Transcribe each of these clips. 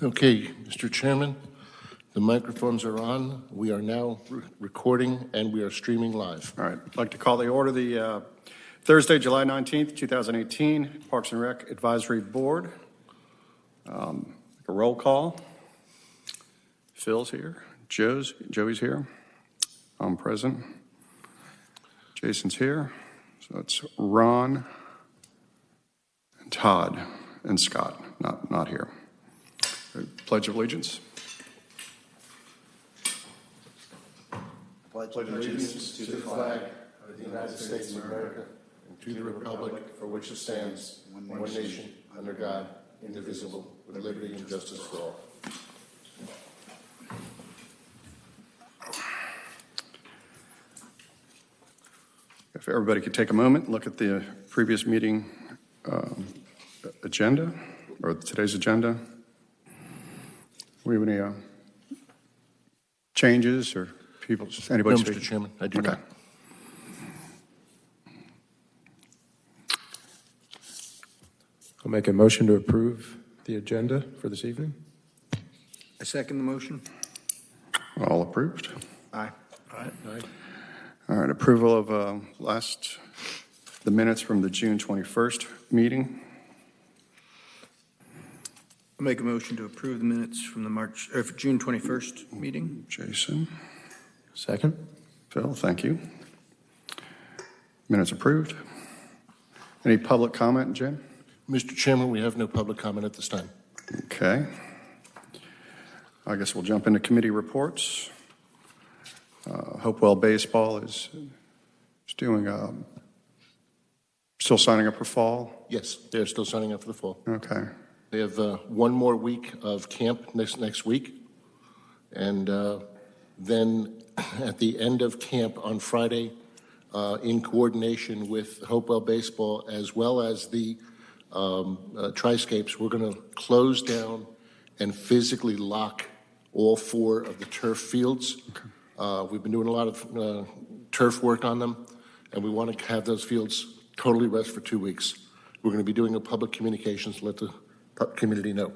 Okay, Mr. Chairman, the microphones are on. We are now recording and we are streaming live. All right. I'd like to call the order the Thursday, July 19th, 2018, Parks and Rec Advisory Board. A roll call. Phil's here. Joey's here. I'm present. Jason's here. So it's Ron and Todd and Scott, not here. Pledge of Allegiance. Pledge allegiance to the flag of the United States of America and to the republic for which it stands, one nation, under God, indivisible, with liberty and justice for all. If everybody could take a moment, look at the previous meeting agenda, or today's agenda. We have any changes or people? Anybody? No, Mr. Chairman, I do not. I'll make a motion to approve the agenda for this evening. I second the motion. All approved? Aye. Aye. All right, approval of the minutes from the June 21st meeting. I'll make a motion to approve the minutes from the June 21st meeting. Jason. Second. Phil, thank you. Minutes approved. Any public comment, Jim? Mr. Chairman, we have no public comment at this time. Okay. I guess we'll jump into committee reports. Hopewell Baseball is doing, still signing up for fall? Yes, they're still signing up for the fall. Okay. They have one more week of camp next week. And then at the end of camp on Friday, in coordination with Hopewell Baseball as well as the Triscapes, we're going to close down and physically lock all 4 of the turf fields. Okay. We've been doing a lot of turf work on them, and we want to have those fields totally rest for 2 weeks. We're going to be doing a public communications to let the community know.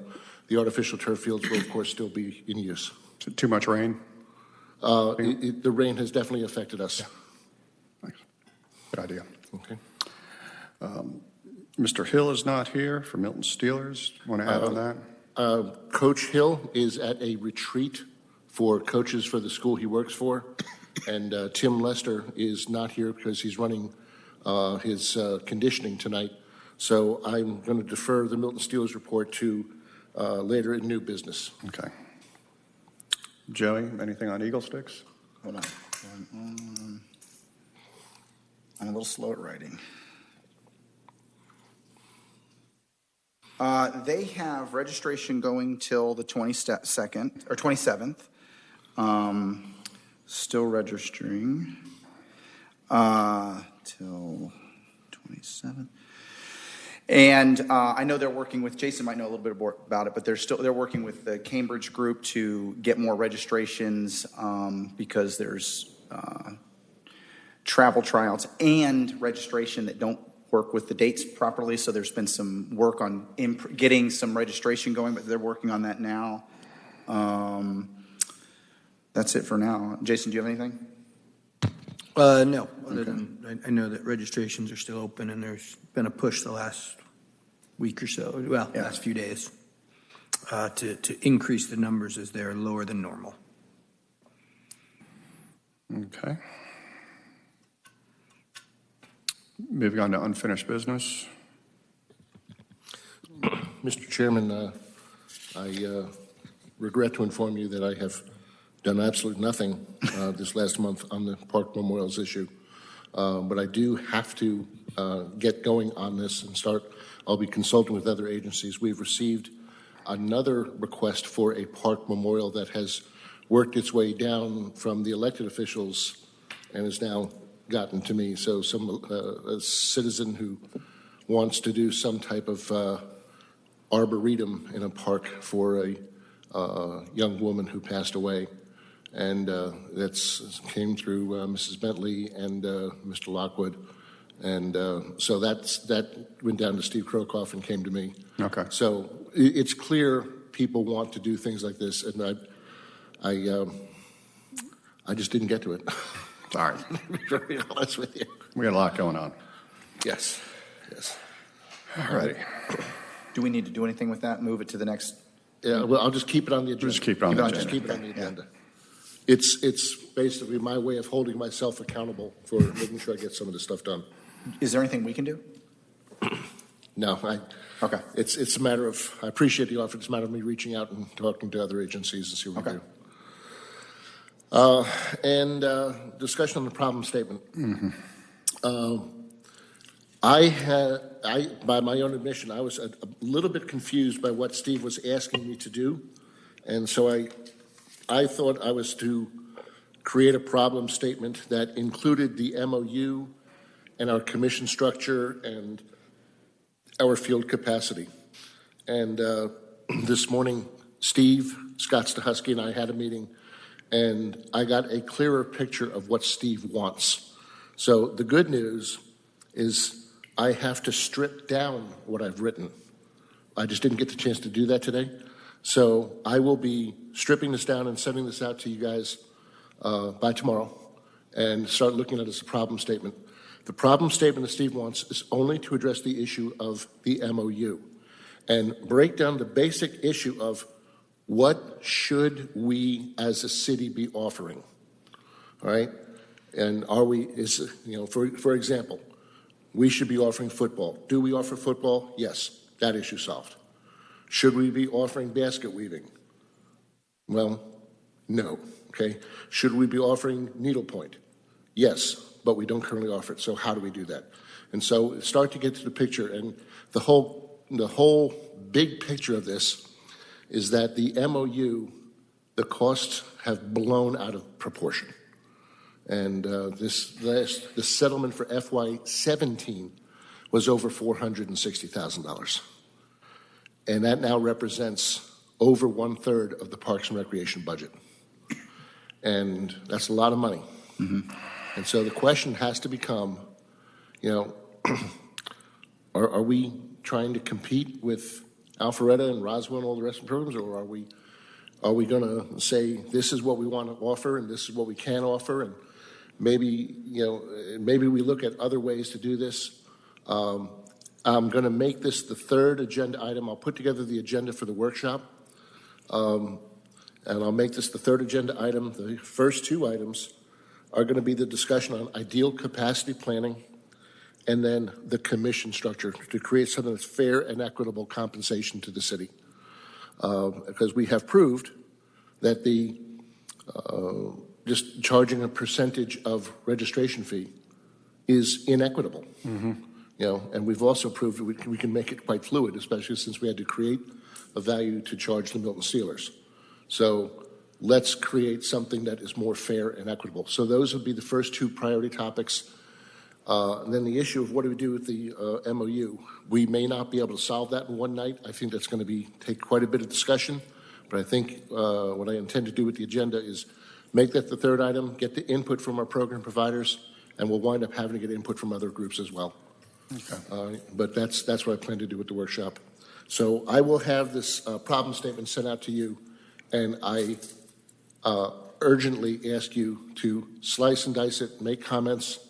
The artificial turf fields will, of course, still be in use. Too much rain? The rain has definitely affected us. Yeah. Thanks. Good idea. Okay. Mr. Hill is not here for Milton Steelers. Want to add on that? Coach Hill is at a retreat for coaches for the school he works for, and Tim Lester is not here because he's running his conditioning tonight. So I'm going to defer the Milton Steelers report to later in new business. Okay. Joey, anything on Eagle Sticks? Hold on. I'm a little slow at writing. They have registration going till the 22nd or 27th. Still registering till 27th. And I know they're working with, Jason might know a little bit more about it, but they're working with the Cambridge group to get more registrations because there's travel tryouts and registration that don't work with the dates properly. So there's been some work on getting some registration going, but they're working on that now. That's it for now. Jason, do you have anything? No. Other than I know that registrations are still open, and there's been a push the last week or so, last few days, to increase the numbers as they're lower than normal. Okay. Moving on to unfinished business. Mr. Chairman, I regret to inform you that I have done absolutely nothing this last month on the Park Memorials issue. But I do have to get going on this and start. I'll be consulting with other agencies. We've received another request for a park memorial that has worked its way down from the elected officials and has now gotten to me. So a citizen who wants to do some type of arboretum in a park for a young woman who passed away. And that's came through Mrs. Bentley and Mr. Lockwood. And so that went down to Steve Krokoff and came to me. Okay. So it's clear people want to do things like this, and I just didn't get to it. All right. To be very honest with you. We got a lot going on. Yes, yes. All righty. Do we need to do anything with that? Move it to the next? Yeah, well, I'll just keep it on the agenda. Just keep it on the Just agenda. keep it on the agenda. It's basically my way of holding myself accountable for making sure I get some of this stuff done. Is there anything we can do? No, Okay. it's a matter of, I appreciate the offer, it's a matter of me reaching out and talking to other agencies and see what we Okay. do. And discussion on the problem statement. By my own admission, I was a little bit confused by what Steve was asking me to do. And so I thought I was to create a problem statement that included the MOU and our commission structure and our field capacity. And this morning, Steve, Scott Stahusky, and I had a meeting, and I got a clearer picture of what Steve wants. So the good news is I have to strip down what I've written. I just didn't get the chance to do that today. So I will be stripping this down and sending this out to you guys by tomorrow and start looking at it as a problem statement. The problem statement that Steve wants is only to address the issue of the MOU and break down the basic issue of what should we as a city be offering, all right? And for example, we should be offering football. Do we offer football? Yes, that issue solved. Should we be offering basket weaving? Well, no, okay? Should we be offering needlepoint? Yes, but we don't currently offer it, so how do we do that? And so start to get to the picture, and the whole big picture of this is that the MOU, the costs have blown out of proportion. And the settlement for FY17 was over $460,000. And that now represents over 1/3 of the Parks and Recreation budget. And that's a lot of money. Mm-hmm. And so the question has to become, are we trying to compete with Alpharetta and Roswell and all the rest of the programs, or are we going to say this is what we want to offer and this is what we can offer, and maybe we look at other ways to do this. I'm going to make this the third agenda item. I'll put together the agenda for the workshop, and I'll make this the third agenda item. The first two items are going to be the discussion on ideal capacity planning and then the commission structure to create something that's fair and equitable compensation to the city. Because we have proved that just charging a percentage of registration fee is inequitable. Mm-hmm. And we've also proved that we can make it quite fluid, especially since we had to create a value to charge the Milton Sealers. So let's create something that is more fair and equitable. So those would be the first two priority topics. And then the issue of what do we do with the MOU. We may not be able to solve that in one night. I think that's going to take quite a bit of discussion. But I think what I intend to do with the agenda is make that the third item, get the input from our program providers, and we'll wind up having to get input from other groups as well. Okay. But that's what I plan to do with the workshop. So I will have this problem statement sent out to you, and I urgently ask you to slice and dice it, make comments.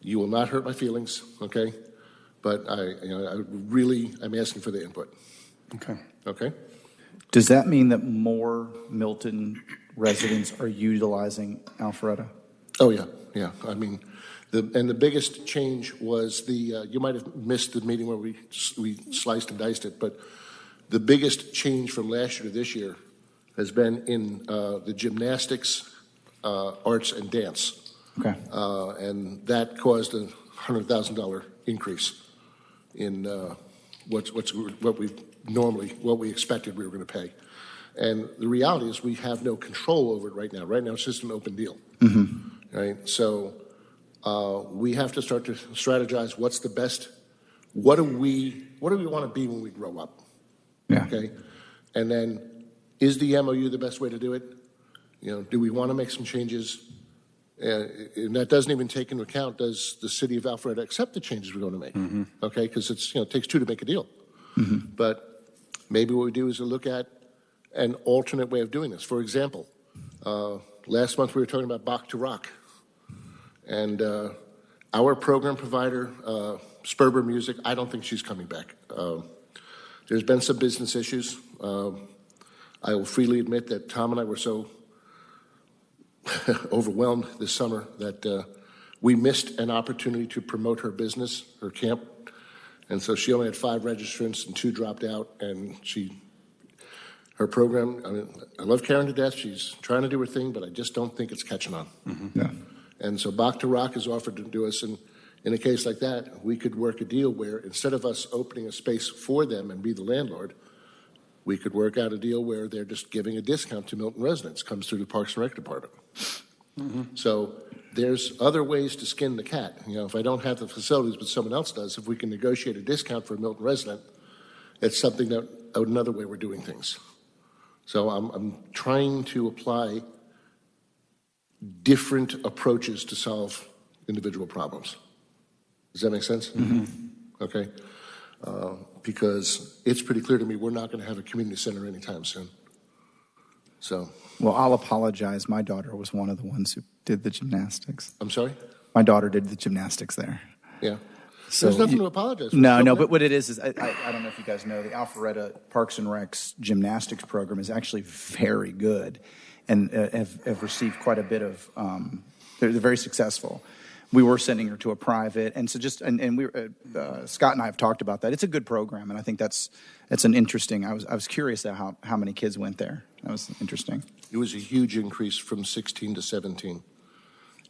You will not hurt my feelings, okay? But I'm asking for the input. Okay. Okay? Does that mean that more Milton residents are utilizing Alpharetta? Oh, yeah. I mean, the biggest change was you might have missed the meeting where we sliced and diced it, but the biggest change from last year to this year has been in the gymnastics, arts, and dance. Okay. And that caused a $100,000 increase in what we expected we were going to pay. And the reality is we have no control over it right now. Right now it's just an open deal. Mm-hmm. Right? So we have to start to strategize what's the best, what do we want to be when we grow up? Yeah. Okay? And then is the MOU the best way to do it? Do we want to make some changes? And that doesn't even take into account, does the city of Alpharetta accept the changes we're going to make? Mm-hmm. Okay, because it takes two to make a deal. Mm-hmm. But maybe what we do is look at an alternate way of doing this. For example, last month we were talking about Bach to Rock. And our program provider, Sperber Music, I don't think she's coming back. There's been some business issues. I will freely admit that Tom and I were so overwhelmed this summer that we missed an opportunity to promote her business, her camp. And so she only had 5 registrants and 2 dropped out. And her program, I mean, I love Karen to death. She's trying to do her thing, but I just don't think it's catching on. Mm-hmm. Yeah. And so Bach to Rock has offered to do us, and in a case like that, we could work a deal where instead of us opening a space for them and be the landlord, we could work out a deal where they're just giving a discount to Milton residents, comes through the Parks and Rec Department. Mm-hmm. So there's other ways to skin the cat. You know, if I don't have the facilities, but someone else does, if we can negotiate a discount for a Milton resident, it's something that another way we're doing things. So I'm trying to apply different approaches to solve individual problems. Does that make sense? Mm-hmm. Okay. Because it's pretty clear to me we're not going to have a community center anytime soon. So. Well, I'll apologize. My daughter was one of the ones who did the gymnastics. I'm sorry? My daughter did the gymnastics there. Yeah. So there's nothing to apologize for. No, but what it is I don't know if you guys know, the Alpharetta Parks and Rec's gymnastics program is actually very good and have received quite a bit of, they're very successful. We were sending her to a private, and so Scott and I have talked about that. It's a good program, and I think that's an interesting. I was curious at how many kids went there. That was interesting. It was a huge increase from 16 to 17,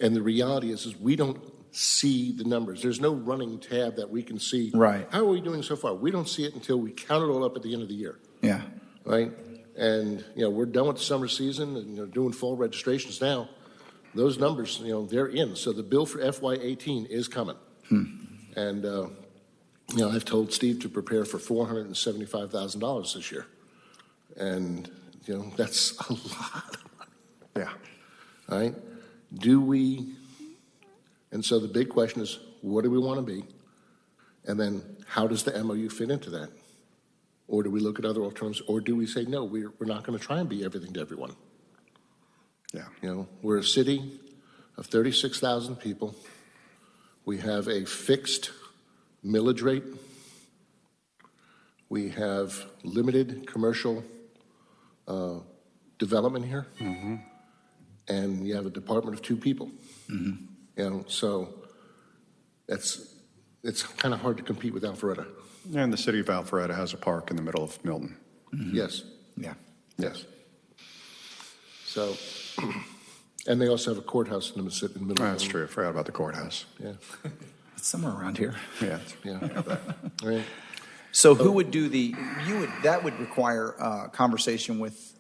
and the reality is we don't see the numbers. There's no running tab that we can see. Right. How are we doing so far? We don't see it until we count it all up at the end of the year. Yeah. Right. And we're done with the summer season and doing fall registrations now. Those numbers, they're in. So the bill for FY18 is coming. And, I've told Steve to prepare for $475,000 this year. And, that's a lot of money. Yeah. All right. And so the big question is, what do we want to be? And then how does the MOU fit into that? Or do we look at other alternatives? Or do we say, no, we're not going to try and be everything to everyone? Yeah. We're a city of 36,000 people. We have a fixed millage rate. We have limited commercial development here. Mm-hmm. And you have a department of 2 people. Mm-hmm. So it's kind of hard to compete with Alpharetta. And the city of Alpharetta has a park in the middle of Milton. Mm-hmm. Yes. Yeah. Yes. So, and they also have a courthouse in the middle. That's true. I forgot about the courthouse. Yeah. It's somewhere around here. Yeah. Yeah. Right. So who would do that would require a conversation with,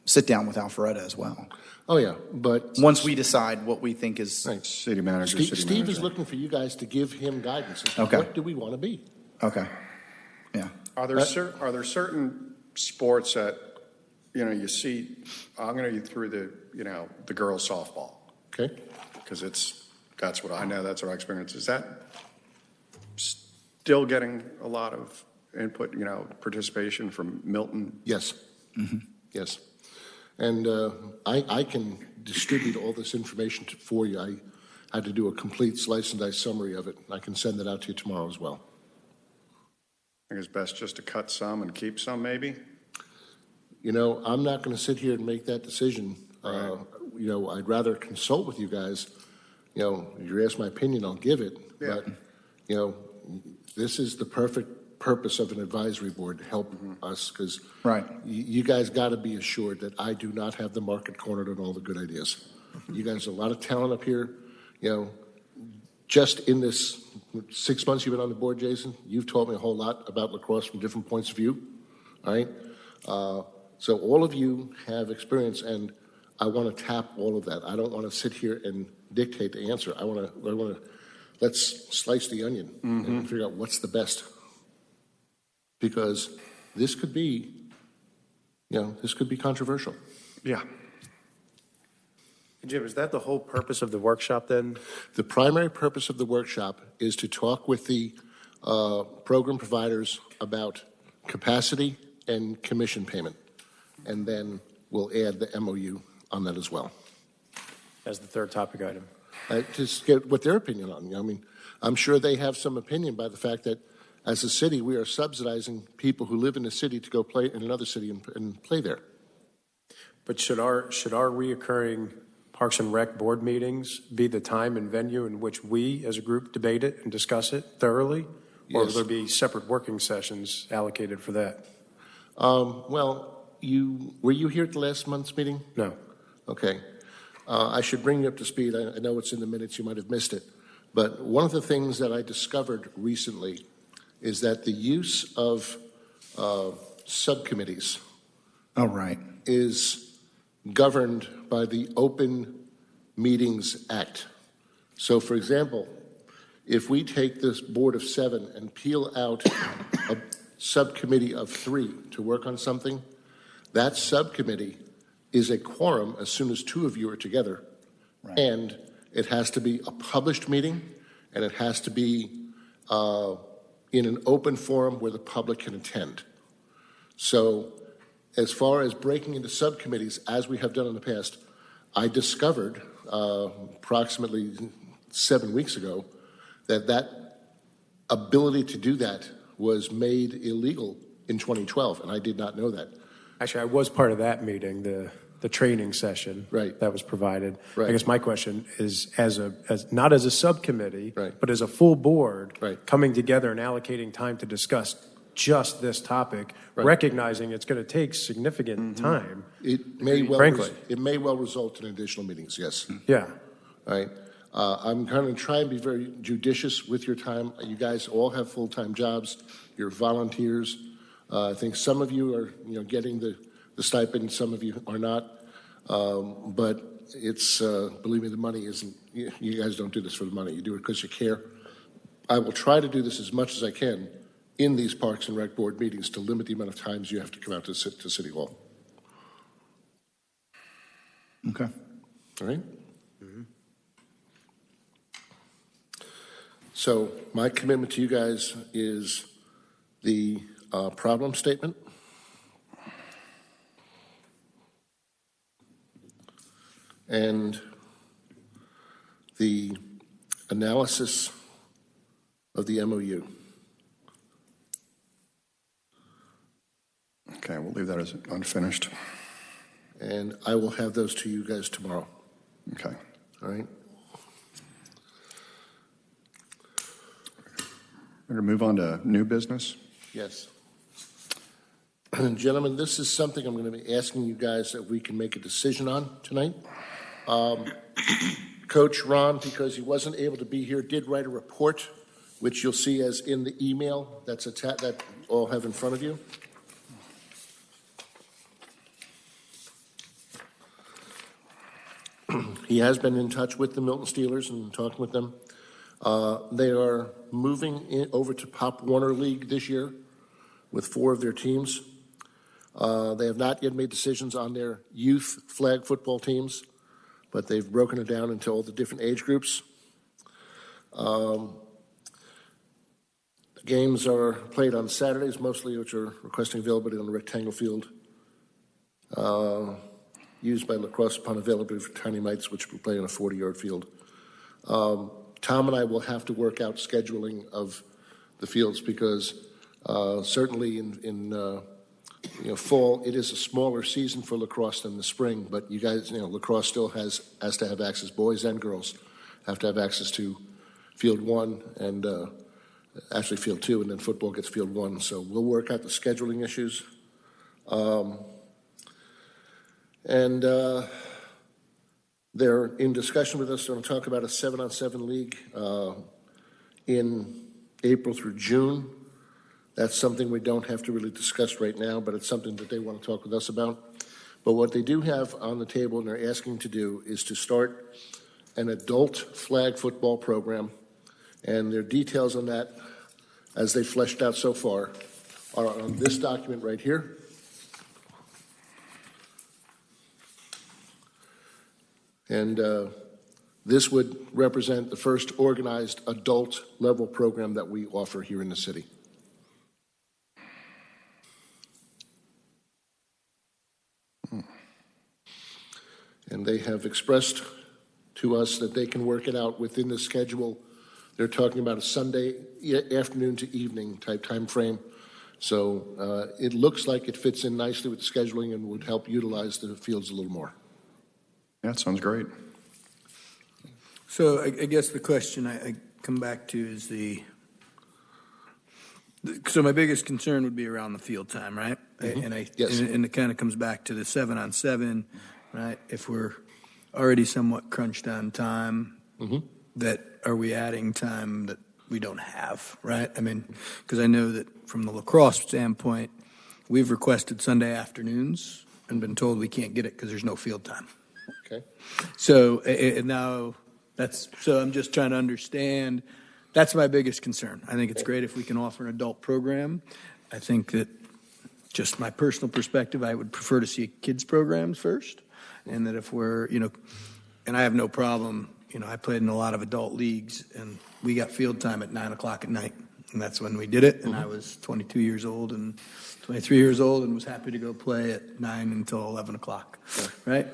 sit down with Alpharetta as well. Oh, yeah. But once we decide what we think is. right. City manager, Steve is looking for you guys to give him guidance. Okay. What do we want to be? Okay. Yeah. Are there certain sports that, you see, I'm going to go through the girls softball. Okay. Because that's what I know, that's what I experience. Is that still getting a lot of input, participation from Milton? Yes. Mm-hmm. Yes. And I can distribute all this information for you. I had to do a complete slice and dice summary of it. I can send that out to you tomorrow as well. I think it's best just to cut some and keep some, maybe? I'm not going to sit here and make that decision. Right. I'd rather consult with you guys. You ask my opinion, I'll give it. Yeah. But, this is the perfect purpose of an advisory board to help us because right. You guys got to be assured that I do not have the market cornered on all the good ideas. You guys have a lot of talent up here. Just in this 6 months you've been on the board, Jason, you've taught me a whole lot about lacrosse from different points of view. All right. So all of you have experience, and I want to tap all of that. I don't want to sit here and dictate the answer. I want to let's slice the onion and figure out what's the best. Because this could be, controversial. Yeah. Jim, is that the whole purpose of the workshop then? The primary purpose of the workshop is to talk with the program providers about capacity and commission payment. and then we'll add the MOU on that as well. As the third topic item. Just get what their opinion on. I mean, I'm sure they have some opinion by the fact that as a city, we are subsidizing people who live in the city to go play in another city and play there. But should our reoccurring Parks and Rec board meetings be the time and venue in which we as a group debate it and discuss it thoroughly? Or will Yes. there be separate working sessions allocated for that? Well, were you here at the last month's meeting? No. Okay. I should bring you up to speed. I know it's in the minutes. You might have missed it. But one of the things that I discovered recently is that the use of subcommittees Oh, right. is governed by the Open Meetings Act. So, for example, if we take this board of 7 and peel out a subcommittee of 3 to work on something, that subcommittee is a quorum as soon as 2 of you are together. Right. And it has to be a published meeting, and it has to be in an open forum where the public can attend. So as far as breaking into subcommittees, as we have done in the past, I discovered approximately 7 weeks ago that ability to do that was made illegal in 2012, and I did not know that. Actually, I was part of that meeting, the training session Right. that was provided. Right. I guess my question is, as not as a subcommittee, Right. but as a full board, Right. coming together and allocating time to discuss just this topic, Right. recognizing it's going to take significant time. It may well, Frankly. it may well result in additional meetings, yes. Yeah. All right. I'm going to try and be very judicious with your time. You guys all have full-time jobs. You're volunteers. I think some of you are, getting the stipend. Some of you are not. But it's, believe me, the money isn't. You guys don't do this for the money. You do it because you care. I will try to do this as much as I can in these Parks and Rec Board meetings to limit the amount of times you have to come out to City Hall. Okay. All right? So my commitment to you guys is the problem statement, and the analysis of the MOU. Okay, we'll leave that as unfinished. And I will have those to you guys tomorrow. Okay. All right? We're going to move on to new business. Yes. Gentlemen, this is something I'm going to be asking you guys that we can make a decision on tonight. Coach Ron, because he wasn't able to be here, did write a report, which you'll see as in the email that you all have in front of you. He has been in touch with the Milton Steelers and talking with them. They are moving over to Pop Warner League this year with 4 of their teams. They have not yet made decisions on their youth flag football teams, but they've broken it down into all the different age groups. The games are played on Saturdays mostly, which are requesting availability on the rectangle field, used by lacrosse upon availability for tiny mites, which will play on a 40-yard field. Tom and I will have to work out scheduling of the fields because certainly in fall, it is a smaller season for lacrosse than the spring, but you guys, lacrosse still has to have access. Boys and girls have to have access to field 1 and actually field 2, and then football gets field 1. So we'll work out the scheduling issues. And they're in discussion with us. They're going to talk about a 7-on-7 league in April through June. That's something we don't have to really discuss right now, but it's something that they want to talk with us about. But what they do have on the table and they're asking to do is to start an adult flag football program. And their details on that, as they fleshed out so far, are on this document right here. And this would represent the first organized adult level program that we offer here in the city. And they have expressed to us that they can work it out within the schedule. They're talking about a Sunday afternoon to evening type time frame. So it looks like it fits in nicely with the scheduling and would help utilize the fields a little more. That sounds great. So I guess the question I come back to is so my biggest concern would be around the field time, right? Yes. And it kind of comes back to the 7-on-7, right? If we're already somewhat crunched on time, that are we adding time that we don't have, right? I mean, because I know that from the lacrosse standpoint, we've requested Sunday afternoons and been told we can't get it because there's no field time. Okay. So and now so I'm just trying to understand. That's my biggest concern. I think it's great if we can offer an adult program. I think that just my personal perspective, I would prefer to see kids programs first, and that if we're, and I have no problem. I played in a lot of adult leagues, and we got field time at 9 o'clock at night, and that's when we did it. And I was 22 years old and 23 years old, and was happy to go play at 9 until 11 o'clock, right?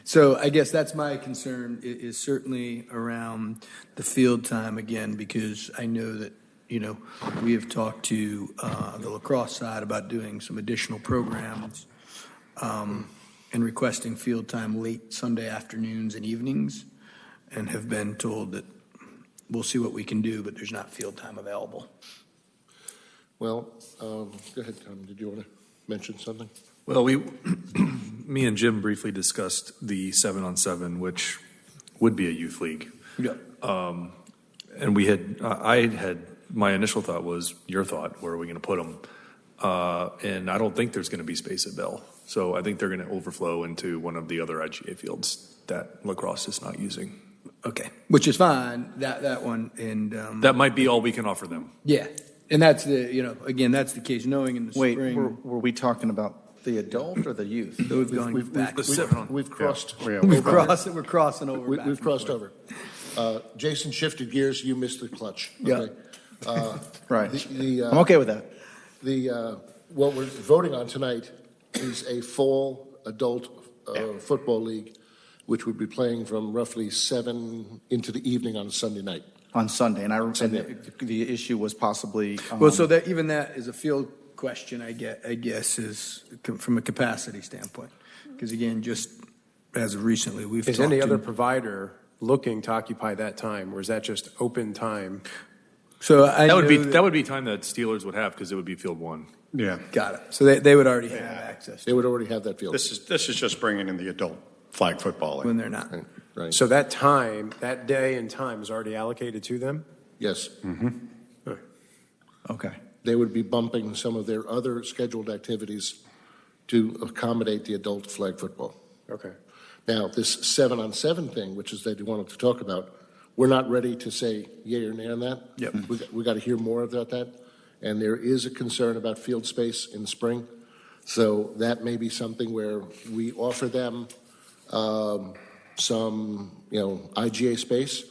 So I guess that's my concern is certainly around the field time again, because I know that, we have talked to the lacrosse side about doing some additional programs and requesting field time late Sunday afternoons and evenings, and have been told that we'll see what we can do, but there's not field time available. Well, go ahead, Tom. Did you want to mention something? Well, me and Jim briefly discussed the 7-on-7, which would be a youth league. Yeah. And my initial thought was your thought, where are we going to put them? And I don't think there's going to be space at Bell. So I think they're going to overflow into one of the other IGA fields that lacrosse is not using. Okay, which is fine. That one and That might be all we can offer them. yeah, and that's again that's the case. Knowing in the Wait, spring, were we talking about the adult or the youth? we've gone back. We've crossed. We're crossing over. back We've and crossed forth. over. Jason shifted gears. You missed the clutch. Okay? Right. The, I'm okay with that. what we're voting on tonight is a fall adult football league, which would be playing from roughly 7 into the evening on a Sunday night. On Sunday, and the issue was possibly. Well, so that even that is a field question. I guess is from a capacity standpoint, because again, just as of recently, we've Is talked any other to, provider looking to occupy that time, or is that just open time? So I That would be know that would be time that Steelers would have because it would be field 1. Yeah. got it. So they would already have access They to would already have that field. This is just bringing in the adult flag football. it when they're not. Right. Right. So that time, that day and time is already allocated to them? Yes. Okay. They would be bumping some of their other scheduled activities to accommodate the adult flag football. Okay. Now, this 7-on-7 thing, which is that you wanted to talk about, we're not ready to say yay or nay on that. Yep. We got to hear more about that. And there is a concern about field space in the spring. So that may be something where we offer them some, IGA space,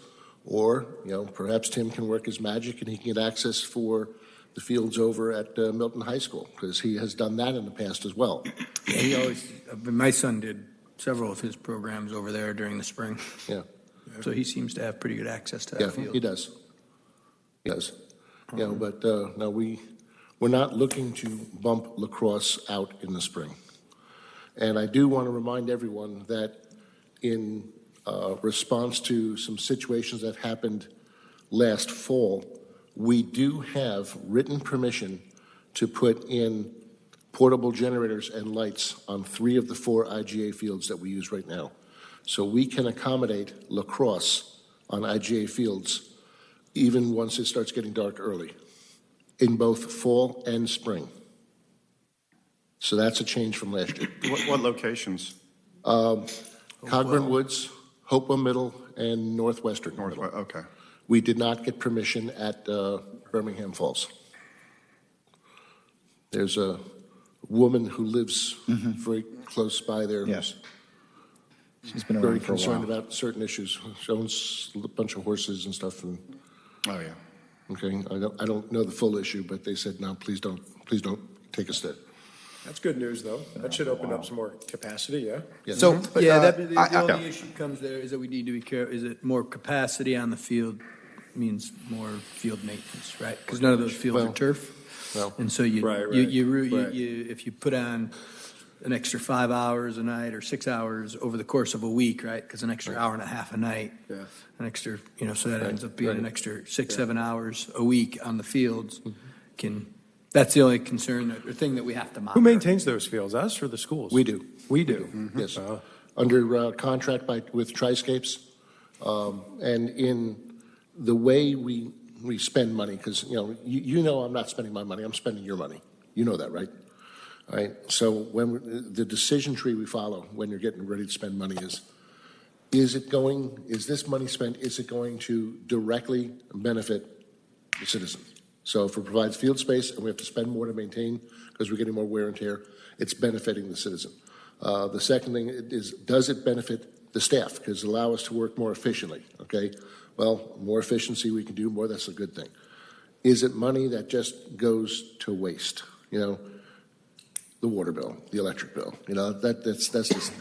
or, perhaps Tim can work his magic and he can get access for the fields over at Milton High School, because he has done that in the past as well. Yeah, he always. My son did several of his programs over there during the spring, Yeah. so he seems to have pretty good access to that Yeah, field. he does. He does. But no, we're not looking to bump lacrosse out in the spring. And I do want to remind everyone that in response to some situations that happened last fall, we do have written permission to put in portable generators and lights on 3 of the 4 IGA fields that we use right now. So we can accommodate lacrosse on IGA fields even once it starts getting dark early, in both fall and spring. So that's a change from last year. What locations? Cogburn Woods, Hopewell Middle, and Northwestern Middle. Okay. We did not get permission at Birmingham Falls. There's a woman who lives very close by there. Yes. She's been Very around for a concerned while. about certain issues. She owns a bunch of horses and stuff. And Oh, yeah. okay, I don't know the full issue, but they said no. Please don't take us there. That's good news, though. That should open up some more capacity, yeah? Yes. So, Yeah, the I- only issue comes there is that we need to be careful, is it more capacity on the field means more field maintenance, right? Because none of those fields are Well, turf. well. And so you, Right, you, right, you, right. if you put on an extra 5 hours a night or 6 hours over the course of a week, right? Because an extra hour and a half a night, Yeah. an extra, so that ends up being an right. extra 6, 7 hours a week on the fields that's the only concern or thing that we have to monitor. Who maintains those fields, us or the schools? We do. We do? Yes. Oh. Under contract with Triscapes, and in the way we spend money, because, you know I'm not spending my money, I'm spending your money. You know that, right? All right, so when the decision tree we follow when you're getting ready to spend money is this money spent, is it going to directly benefit the citizens? So if it provides field space and we have to spend more to maintain because we're getting more wear and tear, it's benefiting the citizen. The second thing is, does it benefit the staff? Because it allows us to work more efficiently, okay? Well, more efficiency we can do more, that's a good thing. Is it money that just goes to waste? The water bill, the electric bill, that's just,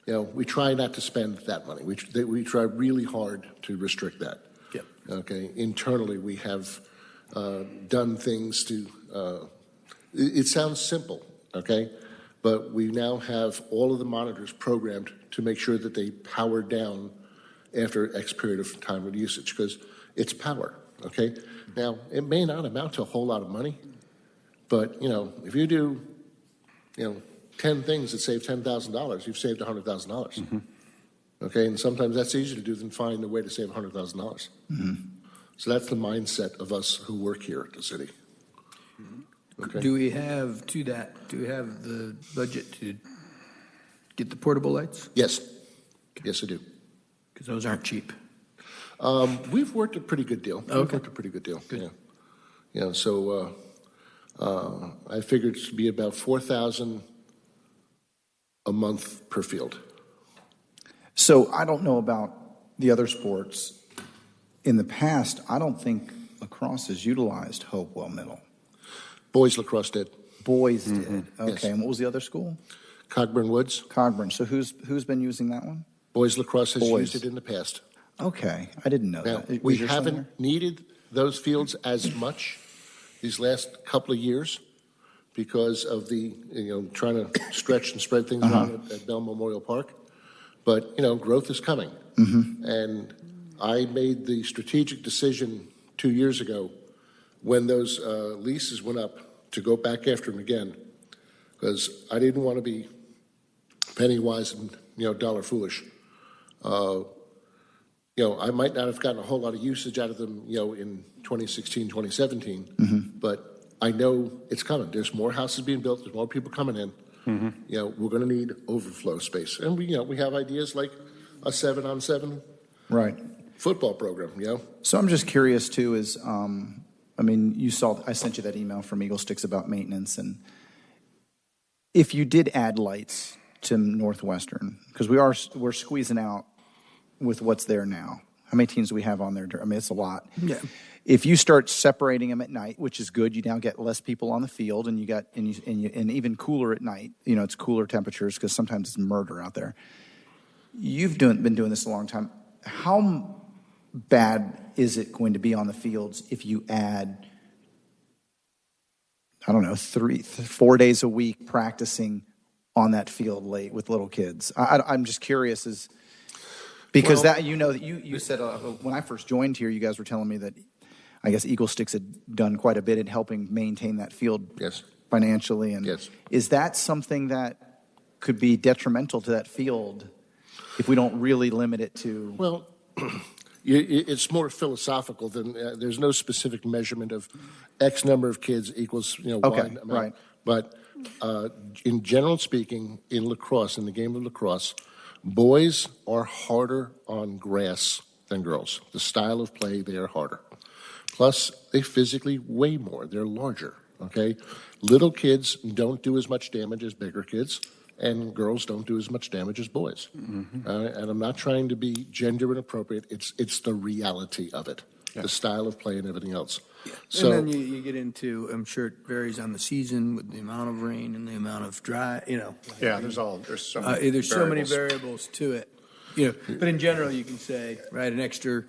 we try not to spend that money. We try really hard to restrict that. Yep. Okay, internally we have done things to, it sounds simple, okay? But we now have all of the monitors programmed to make sure that they power down after X period of time of usage, because it's power, okay? Now, it may not amount to a whole lot of money, but, if you do, 10 things that save $10,000, you've saved $100,000. Mm-hmm. Okay, and sometimes that's easier to do than find a way to save $100,000. Mm-hmm. So that's the mindset of us who work here at the city. Okay. Do we have the budget to get the portable lights? Yes. Yes, I do. Because those aren't cheap. We've worked a pretty good deal. Okay. We've worked a pretty good deal. Good. Yeah. So I figured it to be about $4,000 a month per field. So I don't know about the other sports. In the past, I don't think lacrosse has utilized Hopewell Middle. Boys lacrosse did. Boys did. Okay, Yes. and what was the other school? Cogburn Woods. Cogburn. So who's been using that one? Boys lacrosse has Boys. used it in the past. Okay, I didn't know Now, that. we Was your son there? haven't needed those fields as much these last couple of years because of the, trying to stretch and spread things around at Bell Memorial Park. But, growth is coming. Mm-hmm. And I made the strategic decision 2 years ago when those leases went up to go back after them again, because I didn't want to be penny wise and, dollar foolish. I might not have gotten a whole lot of usage out of them, in 2016, 2017, but I know it's coming. There's more houses being built. There's more people coming in. Mm-hmm. We're going to need overflow space. And we have ideas like a 7-on-7 Right. football program, So I'm just curious too. You saw I sent you that email from Eagle Sticks about maintenance, and if you did add lights to Northwestern, because we're squeezing out with what's there now. How many teams do we have on there? It's a lot. Yeah. If you start separating them at night, which is good, you now get less people on the field, and and even cooler at night. It's cooler temperatures because sometimes it's murder out there. You've been doing this a long time. How bad is it going to be on the fields if you add, I don't know, 4 days a week practicing on that field late with little kids? I'm just curious, because that you said when I first joined here, you guys were telling me that I guess Eagle Sticks had done quite a bit in helping maintain that field Yes. financially. And Yes. Is that something that could be detrimental to that field if we don't really limit it to? Well, it's more philosophical than there's no specific measurement of X number of kids equals Y amount. Right. But in general speaking, in lacrosse, in the game of lacrosse, boys are harder on grass than girls. The style of play, they are harder. Plus, they physically weigh more. They're larger. Okay, little kids don't do as much damage as bigger kids, and girls don't do as much damage as boys. Mm-hmm. And I'm not trying to be gender inappropriate. It's the reality of it. the style of play and everything else. And So, then you get into, I'm sure it varies on the season with the amount of rain and the amount of dry, Yeah, there's so there's so many variables. variables to it. But in general, you can say, right, an extra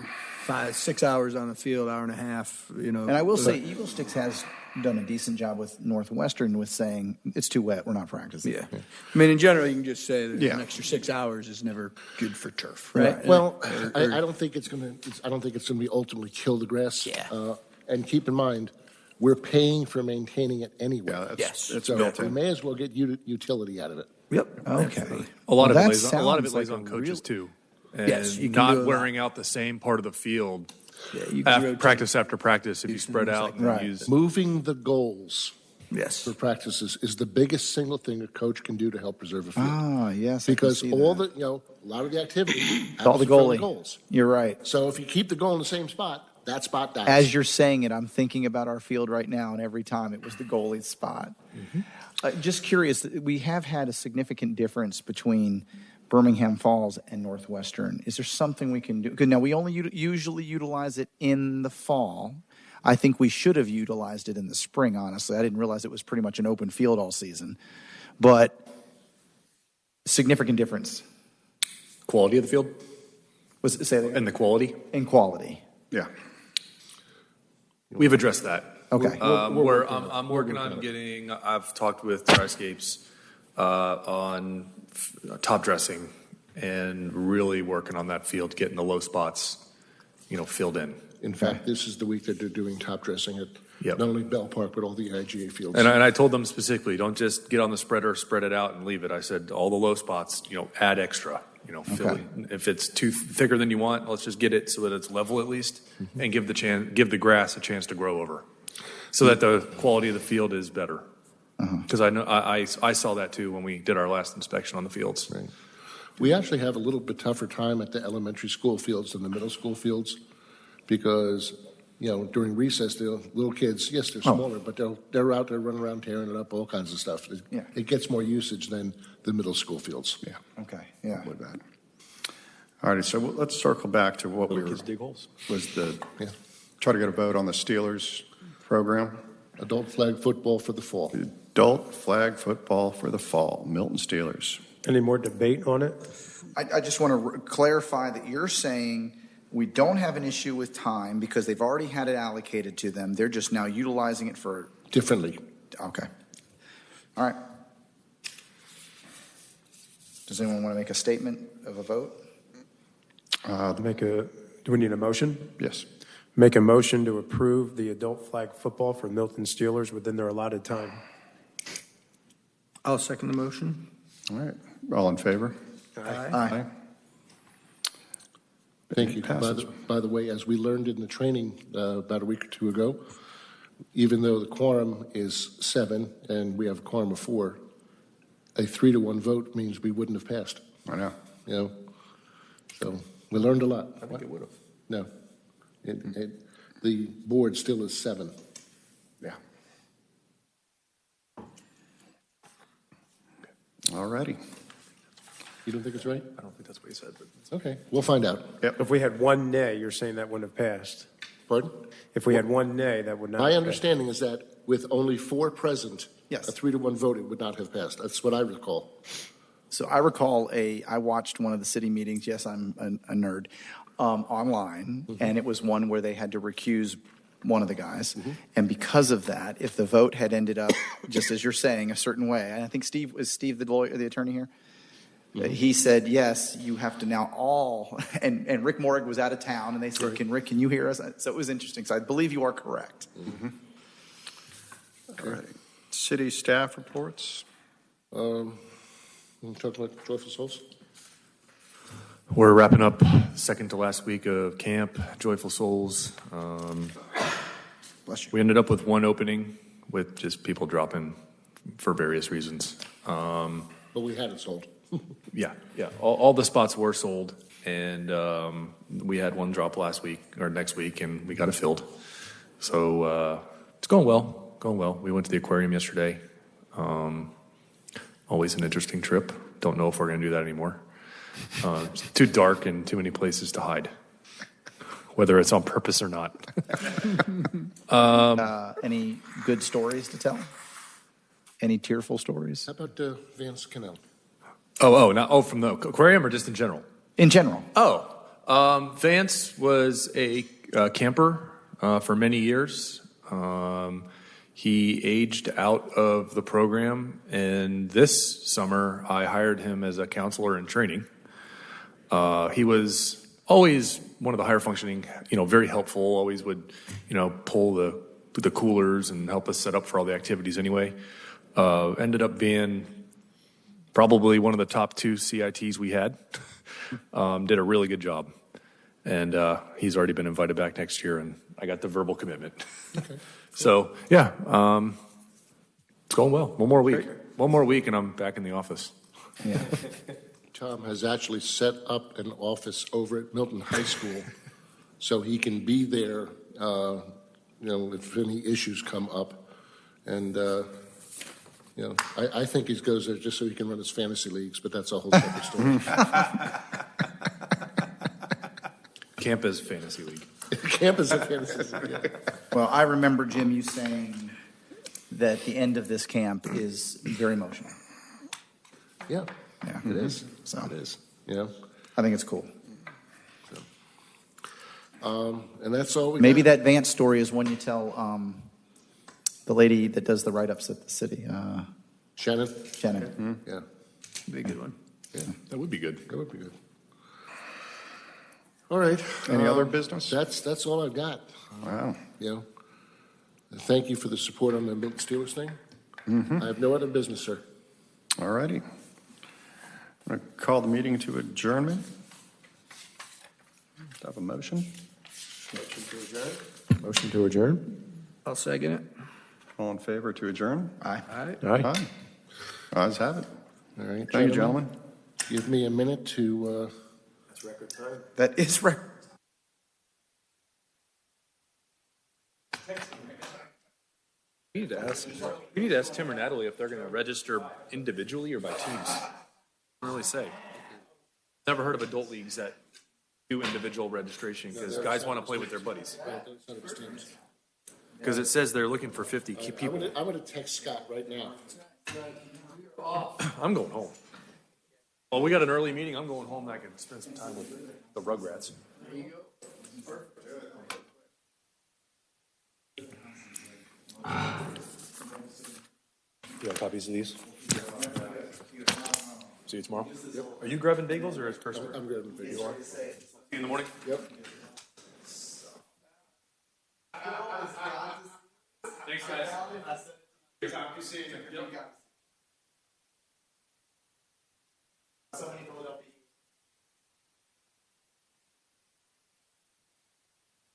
6 hours on the field, hour and a half, And I will say, Eagle Sticks has done a decent job with Northwestern with saying, it's too wet, we're not practicing. Yeah. I mean, in general, you can just say that Yeah. an extra 6 hours is never good for turf, right? well, I don't think it's going to. I don't think it's going to be ultimately kill the grass. Yeah. And keep in mind, we're paying for maintaining it anyway. Yeah, Yes. it's So built we in. may as well get utility out of it. Yep. Okay. A lot of Well, it that lays sounds on like a coaches too. And Yes, you can do not a wearing out the same part of the field Yeah, you can after rotate. practice after practice. If you spread things out like and that. use Moving the goals Yes. for practices is the biggest single thing a coach can do to help preserve a field. Ah, yes, I can Because see all that. the, a lot of the activity All happens the in front of goalie. the goals. You're right. So if you keep the goal in the same spot, that spot dies. As you're saying it, I'm thinking about our field right now, and every time it was the goalie's spot. Just curious, we have had a significant difference between Birmingham Falls and Northwestern. Is there something we can do? Because now we only usually utilize it in the fall. I think we should have utilized it in the spring, honestly. I didn't realize it was pretty much an open field all season. But significant difference. quality of the field Say that and the quality. in quality. Yeah. We've addressed that. Okay. I'm working on getting. I've talked with Triscapes on top dressing and really working on that field, getting the low spots, filled in. In fact, this is the week that they're doing top dressing at Yep. not only Bell Park, but all the IGA fields. And I told them specifically, don't just get on the spreader, spread it out, and leave it. I said, all the low spots, add extra. Fill Okay. it. If it's too thicker than you want, let's just get it so that it's level at least, and give the grass a chance to grow over, so that the quality of the field is better. Because I know I saw that too when we did our last inspection on the fields. Right. We actually have a little bit tougher time at the elementary school fields than the middle school fields because, during recess, the little kids, yes, they're smaller, but they're out there running around tearing it up, all kinds of stuff. Yeah. It gets more usage than the middle school fields. Yeah. Okay, yeah. With that. All righty, so let's circle back to what we were, Kids dig holes. was the, Yeah. try to get a vote on the Steelers program. Adult flag football for the fall. Adult flag football for the fall, Milton Steelers. Any more debate on it? I just want to clarify that you're saying we don't have an issue with time because they've already had it allocated to them. They're just now utilizing it for, Differently. okay. All right. Does anyone want to make a statement of a vote? Do we need a motion? Yes. Make a motion to approve the adult flag football for Milton Steelers within their allotted time. I'll second the motion. All right, all in favor? Aye. Thank you. Passes. By the way, as we learned in the training about a week or two ago, even though the quorum is 7 and we have a quorum of 4, a 3-to-1 vote means we wouldn't have passed. I know. So we learned a lot. I think it would have. No. The board still is 7. Yeah. All righty. You don't think it's right? I don't think that's what he said, but Okay, we'll find out. If we had one nay, you're saying that wouldn't have passed. Pardon? If we had one nay, that would not My have understanding is that with only 4 present, Yes. a 3-to-1 vote, it would not have passed. That's what I recall. So I recall I watched one of the city meetings, yes, I'm a nerd, online, and it was one where they had to recuse one of the guys. And because of that, if the vote had ended up, just as you're saying, a certain way, and I think Steve the lawyer, the attorney here? He said, yes, you have to now all, and Rick Morrig was out of town, and they said, Rick, can you hear us? So it was interesting. So I believe you are correct. All right. City staff reports? You talking about Joyful Souls? we're wrapping up second to last week of camp, Joyful Souls. Bless you. We ended up with one opening with just people dropping for various reasons. But we had it sold. Yeah. All the spots were sold, and we had one drop last week or next week, and we got it filled. So it's going well. We went to the aquarium yesterday. Always an interesting trip. Don't know if we're going to do that anymore. It's too dark and too many places to hide. whether it's on purpose or not. Any good stories to tell? Any tearful stories? How about Vance Cannell? From the aquarium or just in general? In general. Vance was a camper for many years. He aged out of the program, and this summer I hired him as a counselor in training. He was always one of the higher functioning, very helpful, always would, pull the coolers and help us set up for all the activities anyway. Ended up being probably one of the top 2 CITs we had. Did a really good job. And he's already been invited back next year, and I got the verbal commitment. Okay. So, yeah, it's going well. One more week. One more week, and I'm back in the office. Yeah. Tom has actually set up an office over at Milton High School so he can be there, if any issues come up. And, I think he goes there just so he can run his fantasy leagues, but that's a whole separate story. Camp is fantasy league. Camp is a fantasy league, yeah. Well, I remember, Jim, you saying that the end of this camp is very emotional. Yeah, Yeah, it is. So It is, yeah. I think it's cool. And that's all we Maybe got. that Vance story is one you tell the lady that does the write-ups at the city, Shannon? Shannon. Yeah, Be a good one. yeah, That would be good. that would be good. All right. Any other business? That's all I've got. Wow. Thank you for the support on the Milton Steelers thing. I have no other business, sir. All righty. I'm going to call the meeting to adjournment. Do I have a motion? Motion to adjourn? I'll second it. All in favor to adjourn? Aye. Aye. Ayes have it. All right. Thank you, gentlemen. Give me a minute to, That is right. We need to ask Tim or Natalie if they're going to register individually or by teams. I don't really say. Never heard of adult leagues that do individual registration because guys want to play with their buddies. Because it says they're looking for 50 people. I'm going to text Scott right now. I'm going home. Well, we got an early meeting. I'm going home and I can spend some time with the Rugrats. You have copies of these? See you tomorrow. Yep. Are you grabbing bagels or is Chris? I'm grabbing bagels. You are? See you in the morning? Yep. Thanks, guys.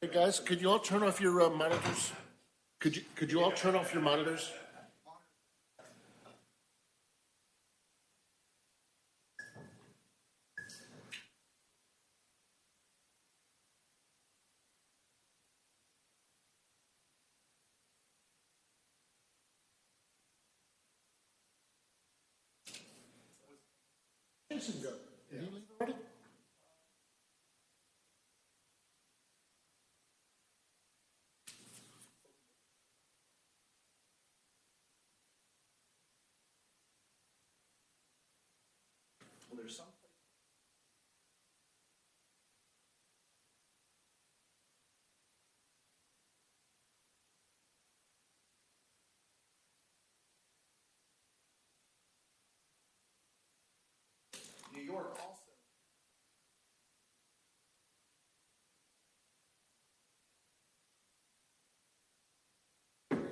Hey, guys, could you all turn off your monitors? Could you all turn off your monitors? Jason, go. Did he leave already? New York also.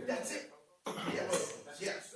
That's it. Yes. Yes.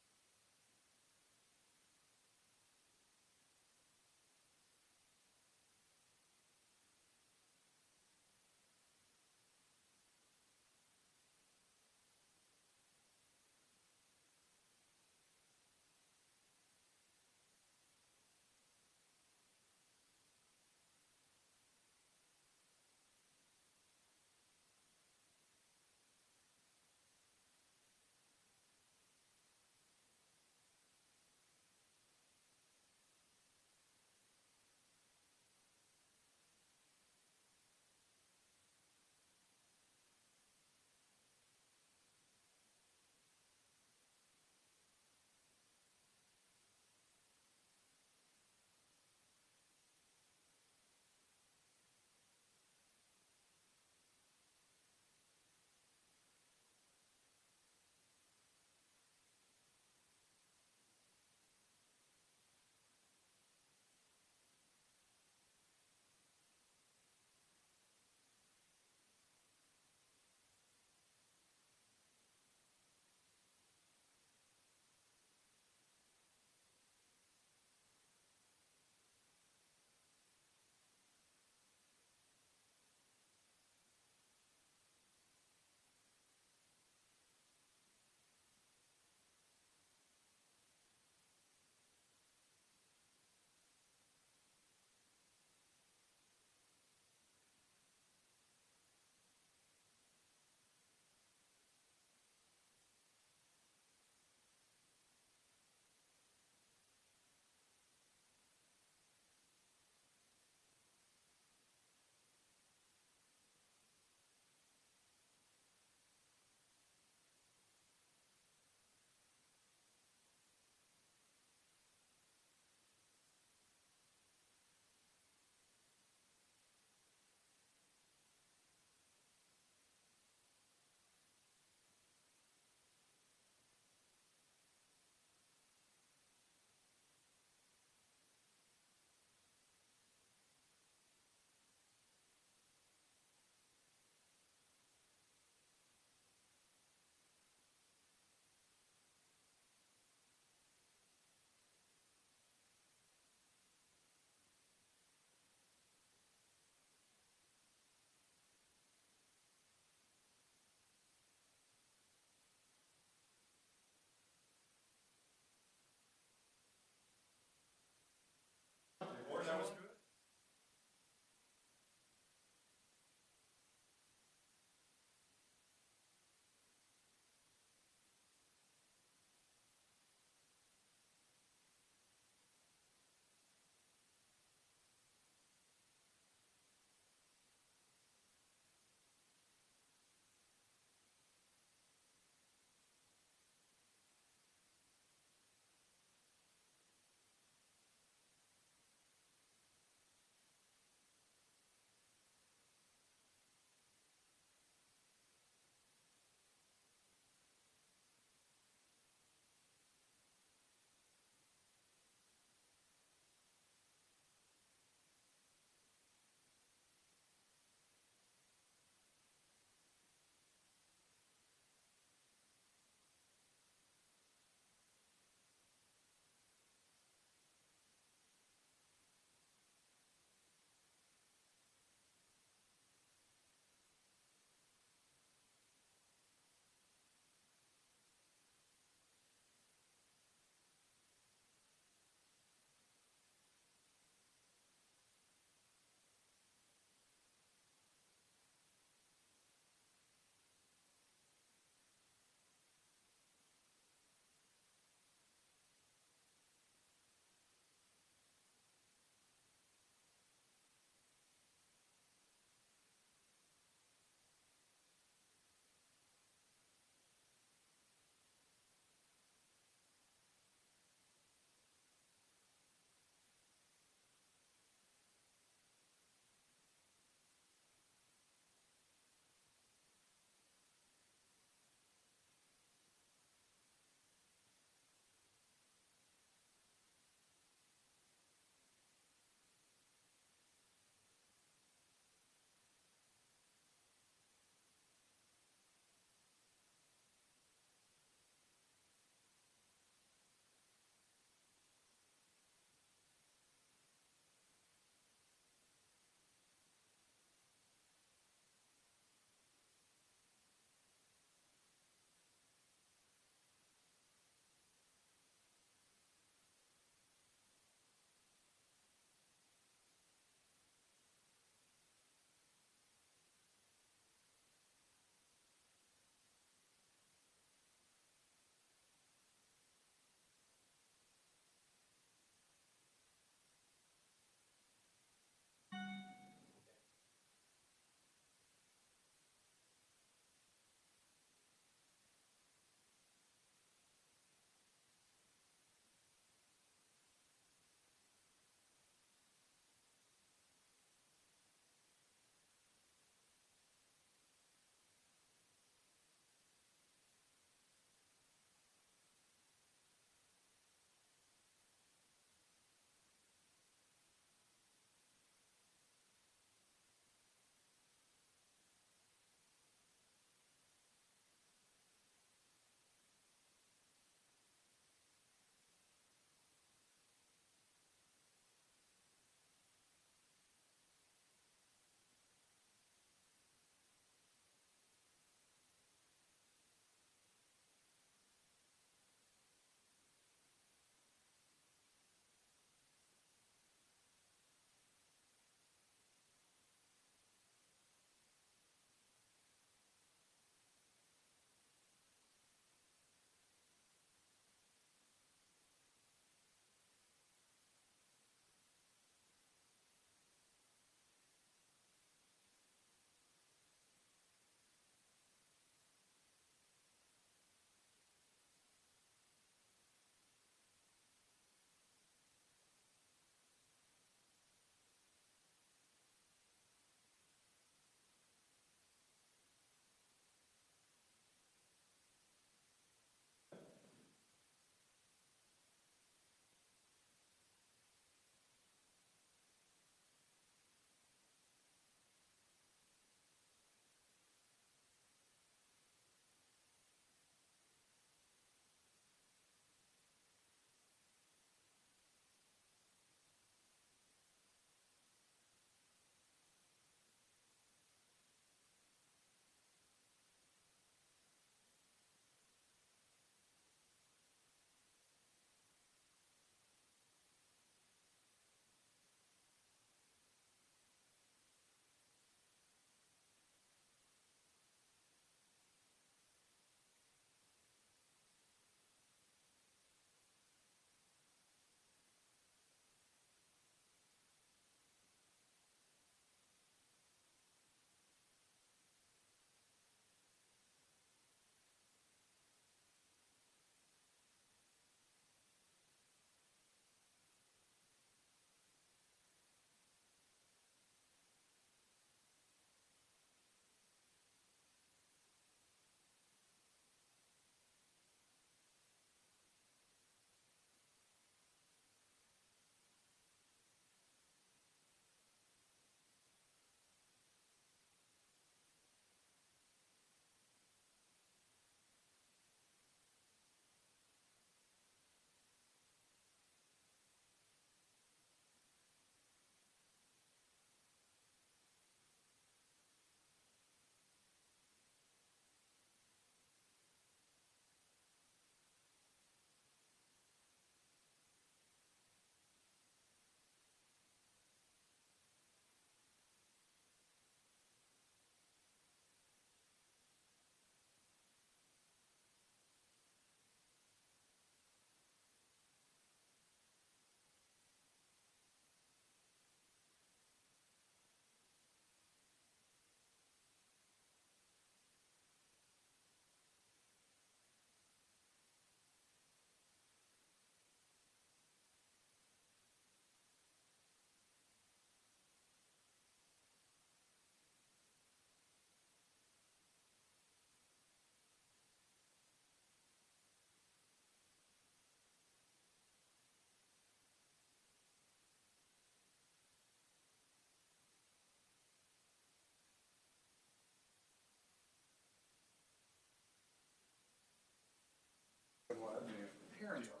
parents are.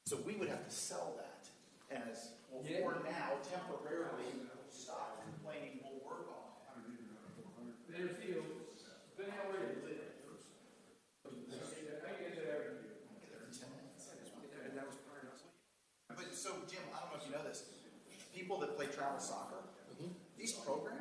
So we would have to sell that as, well, for now, temporarily, stop complaining, we'll work on it. But so, Jim, I don't know if you know this, people that play travel soccer, these programs